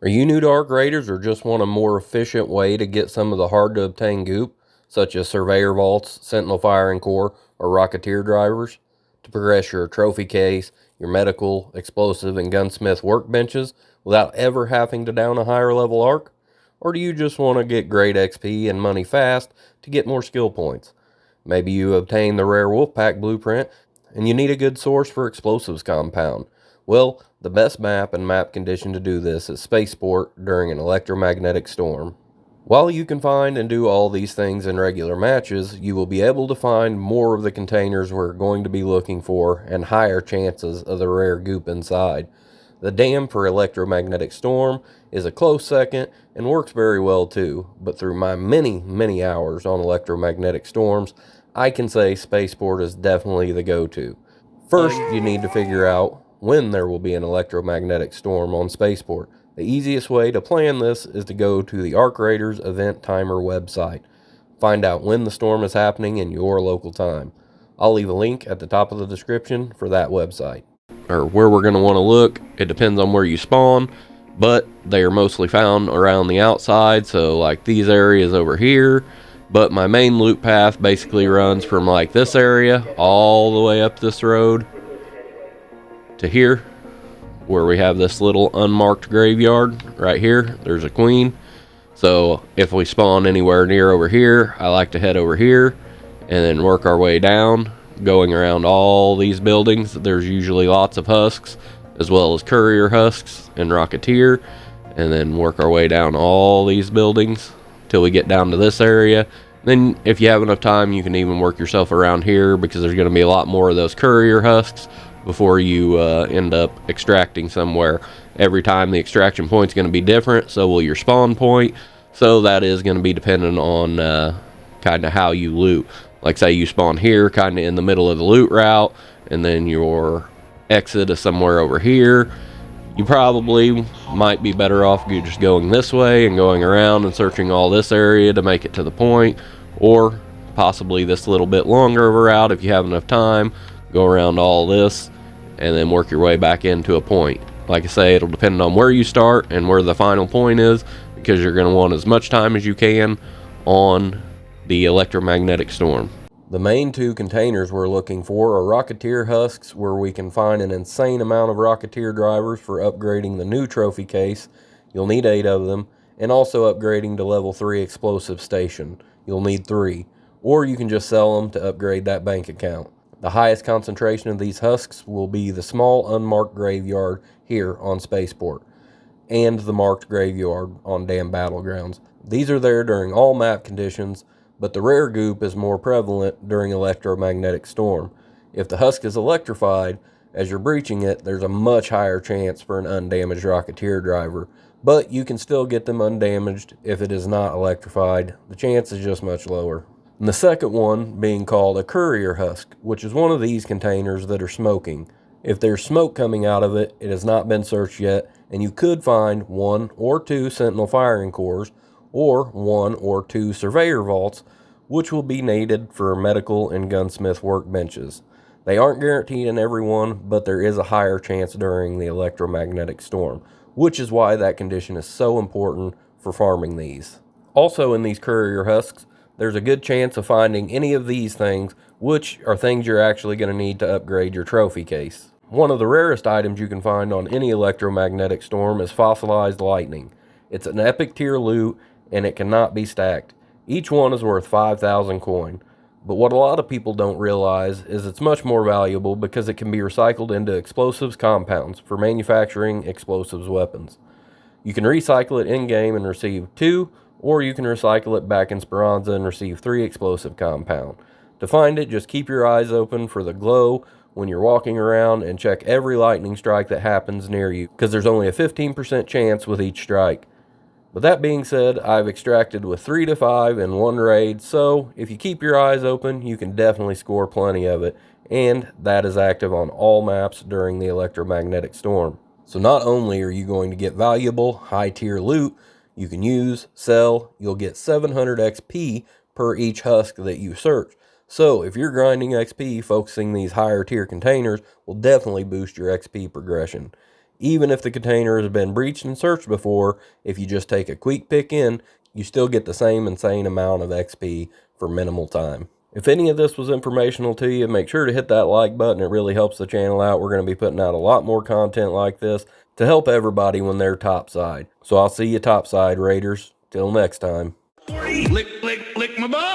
Are you new to Arc Raiders or just want a more efficient way to get some of the hard to obtain goop, such as Surveyor Vaults, Sentinel Firing Core, or Rocketeer Drivers, to progress your trophy case, your medical, explosive, and gunsmith workbenches without ever having to down a higher level arc? Or do you just want to get great XP and money fast to get more skill points? Maybe you obtain the rare Wolfpack blueprint and you need a good source for explosives compound. Well, the best map and map condition to do this is Spaceport during an electromagnetic storm. While you can find and do all these things in regular matches, you will be able to find more of the containers we're going to be looking for and higher chances of the rare goop inside. The dam for electromagnetic storm is a close second and works very well too, but through my many hours on electromagnetic storms, I can say Spaceport is definitely the go-to. First, you need to figure out when there will be an electromagnetic storm on Spaceport. The easiest way to plan this is to go to the Arc Raiders Event Timer website. Find out when the storm is happening in your local time. I'll leave a link at the top of the description for that website. Or where we're going to want to look, it depends on where you spawn, but they are mostly found around the outside, so like these areas over here. But my main loot path basically runs from like this area all the way up this road to here, where we have this little unmarked graveyard right here. There's a queen. So if we spawn anywhere near over here, I like to head over here and then work our way down, going around all these buildings. There's usually lots of husks, as well as courier husks and rocketeer, and then work our way down all these buildings till we get down to this area. Then if you have enough time, you can even work yourself around here, because there's going to be a lot more of those courier husks before you end up extracting somewhere. Every time the extraction point is going to be different, so will your spawn point. So that is going to be dependent on kind of how you loot. Like say you spawn here kind of in the middle of the loot route, and then your exit is somewhere over here. You probably might be better off just going this way and going around and searching all this area to make it to the point, or possibly this little bit longer of a route if you have enough time. Go around all this and then work your way back into a point. Like I say, it'll depend on where you start and where the final point is, because you're going to want as much time as you can on the electromagnetic storm. The main two containers we're looking for are Rocketeer husks, where we can find an insane amount of Rocketeer drivers for upgrading the new trophy case. You'll need 8 of them, and also upgrading to level 3 explosive station. You'll need 3, or you can just sell them to upgrade that bank account. The highest concentration of these husks will be the small unmarked graveyard here on Spaceport, and the marked graveyard on Dam Battlegrounds. These are there during all map conditions, but the rare goop is more prevalent during electromagnetic storm. If the husk is electrified, as you're breaching it, there's a much higher chance for an undamaged Rocketeer driver, but you can still get them undamaged if it is not electrified. The chance is just much lower. And the second one being called a courier husk, which is one of these containers that are smoking. If there's smoke coming out of it, it has not been searched yet, and you could find 1 or 2 Sentinel firing cores, or 1 or 2 Surveyor Vaults, which will be needed for medical and gunsmith workbenches. They aren't guaranteed in every one, but there is a higher chance during the electromagnetic storm, which is why that condition is so important for farming these. Also in these courier husks, there's a good chance of finding any of these things, which are things you're actually going to need to upgrade your trophy case. One of the rarest items you can find on any electromagnetic storm is fossilized lightning. It's an epic tier loot, and it cannot be stacked. Each one is worth 5,000 coin. But what a lot of people don't realize is it's much more valuable because it can be recycled into explosives compounds for manufacturing explosives weapons. You can recycle it in-game and receive 2, or you can recycle it back in Speranza and receive 3 explosive compound. To find it, just keep your eyes open for the glow when you're walking around, and check every lightning strike that happens near you, because there's only a 15% chance with each strike. But that being said, I've extracted with 3 to 5 in one raid, so if you keep your eyes open, you can definitely score plenty of it, and that is active on all maps during the electromagnetic storm. So not only are you going to get valuable, high-tier loot you can use, sell, you'll get 700 XP per each husk that you search. So if you're grinding XP, focusing these higher tier containers will definitely boost your XP progression. Even if the container has been breached and searched before, if you just take a quick pick in, you still get the same insane amount of XP for minimal time. If any of this was informational to you, make sure to hit that like button. It really helps the channel out. We're going to be putting out a lot more content like this to help everybody when they're topside. So I'll see you topside, Raiders. Till next time. Lick my butt.